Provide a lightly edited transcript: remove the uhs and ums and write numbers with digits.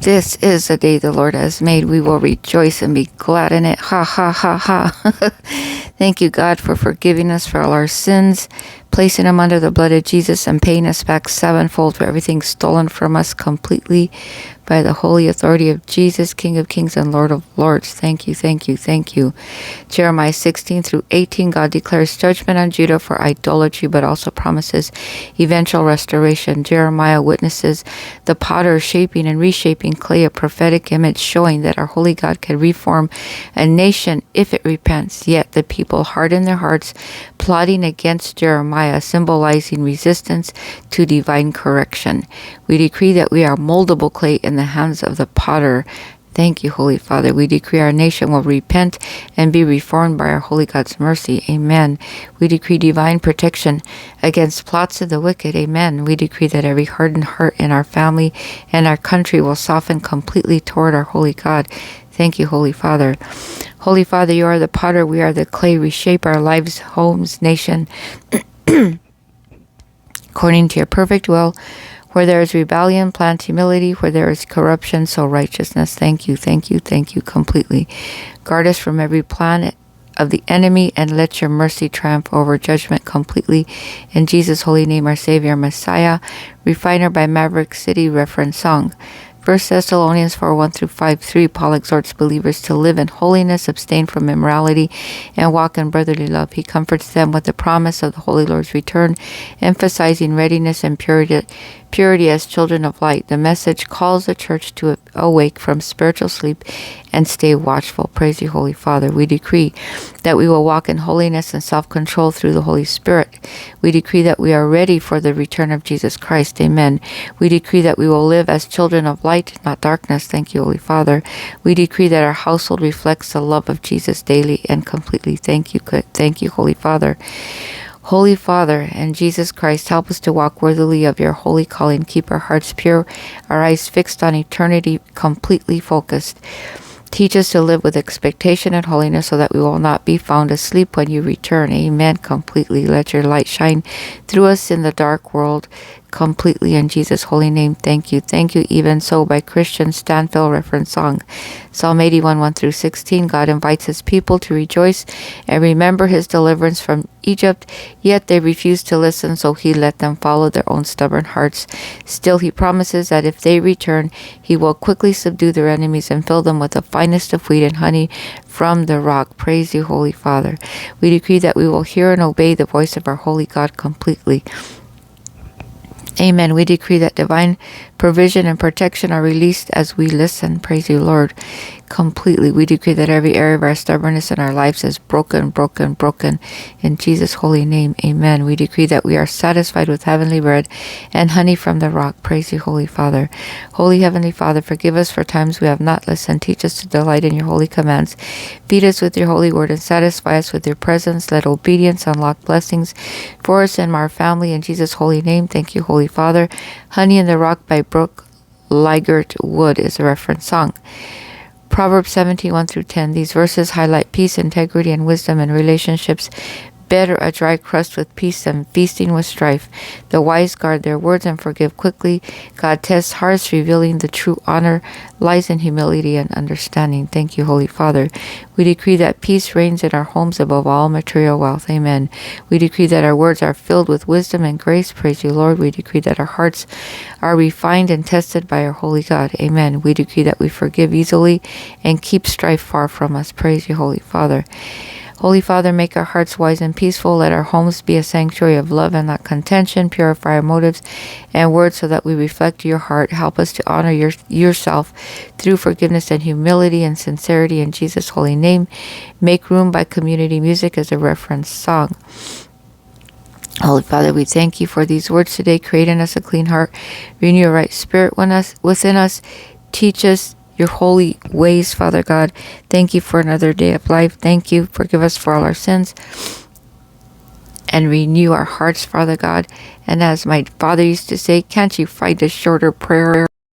This is the day the Lord has made. We will rejoice and be glad in it. Ha, ha, ha, ha. Thank you, God, for forgiving us for all our sins, placing them under the blood of Jesus, and paying us back sevenfold for everything stolen from us completely by the holy authority of Jesus, King of kings and Lord of lords. Thank you, thank you, thank you. Jeremiah 16 through 18, God declares judgment on Judah for idolatry, but also promises eventual restoration. Jeremiah witnesses the potter shaping and reshaping clay, a prophetic image showing that our holy God can reform a nation if it repents. Yet the people harden their hearts, plotting against Jeremiah, symbolizing resistance to divine correction. We decree that we are moldable clay in the hands of the potter. Thank you, Holy Father. We decree our nation will repent and be reformed by our Holy God's mercy. Amen. We decree divine protection against plots of the wicked. Amen. We decree that every hardened heart in our family and our country will soften completely toward our Holy God. Thank you, Holy Father. Holy Father, you are the potter, we are the clay. Reshape our lives, homes, nation, according to your perfect will. Where there is rebellion, plant humility. Where there is corruption, sow righteousness. Thank you, thank you, thank you completely. Guard us from every plan of the enemy, and let your mercy triumph over judgment completely. In Jesus' holy name, our Savior, Messiah. Refiner by Maverick City reference song. 1 Thessalonians 4, 1 through 5, 3, Paul exhorts believers to live in holiness, abstain from immorality, and walk in brotherly love. He comforts them with the promise of the Holy Lord's return, emphasizing readiness and purity as children of light. The message calls the church to awake from spiritual sleep and stay watchful. Praise you, Holy Father. We decree that we will walk in holiness and self-control through the Holy Spirit. We decree that we are ready for the return of Jesus Christ. Amen. We decree that we will live as children of light, not darkness. Thank you, Holy Father. We decree that our household reflects the love of Jesus daily and completely. Thank you, Holy Father. Holy Father and Jesus Christ, help us to walk worthily of your holy calling. Keep our hearts pure, our eyes fixed on eternity, completely focused. Teach us to live with expectation and holiness so that we will not be found asleep when you return. Amen. Completely. Let your light shine through us in the dark world completely. In Jesus' holy name, thank you. Thank you. Even so, by Christian Stanfill reference song. Psalm 81, 1 through 16. God invites his people to rejoice and remember his deliverance from Egypt, yet they refused to listen, so he let them follow their own stubborn hearts. Still, he promises that if they return, he will quickly subdue their enemies and fill them with the finest of wheat and honey from the rock. Praise you, Holy Father. We decree that we will hear and obey the voice of our holy God completely. Amen. We decree that divine provision and protection are released as we listen. Praise you, Lord. Completely. We decree that every area of our stubbornness in our lives is broken. In Jesus' holy name. Amen. We decree that we are satisfied with heavenly bread and honey from the rock. Praise you, Holy Father. Holy Heavenly Father, forgive us for times we have not listened. Teach us to delight in your holy commands. Feed us with your holy word and satisfy us with your presence. Let obedience unlock blessings for us and our family. In Jesus' holy name. Thank you, Holy Father. Honey in the Rock by Brooke Liggett Wood is a reference song. Proverbs 17, 1 through 10. These verses highlight peace, integrity, and wisdom in relationships. Better a dry crust with peace than feasting with strife. The wise guard their words and forgive quickly. God tests hearts, revealing the true honor lies in humility and understanding. Thank you, Holy Father. We decree that peace reigns in our homes above all material wealth. Amen. We decree that our words are filled with wisdom and grace. Praise you, Lord. We decree that our hearts are refined and tested by our holy God. Amen. We decree that we forgive easily and keep strife far from us. Praise you, Holy Father. Holy Father, make our hearts wise and peaceful. Let our homes be a sanctuary of love and not contention. Purify our motives and words so that we reflect your heart. Help us to honor yourself through forgiveness and humility and sincerity. In Jesus' holy name. Make Room by Community Music as a reference song. Holy Father, we thank you for these words today. Create in us a clean heart. Renew a right spirit within us. Teach us your holy ways, Father God. Thank you for another day of life. Thank you. Forgive us for all our sins and renew our hearts, Father God. And as my father used to say, can't you find a shorter prayer?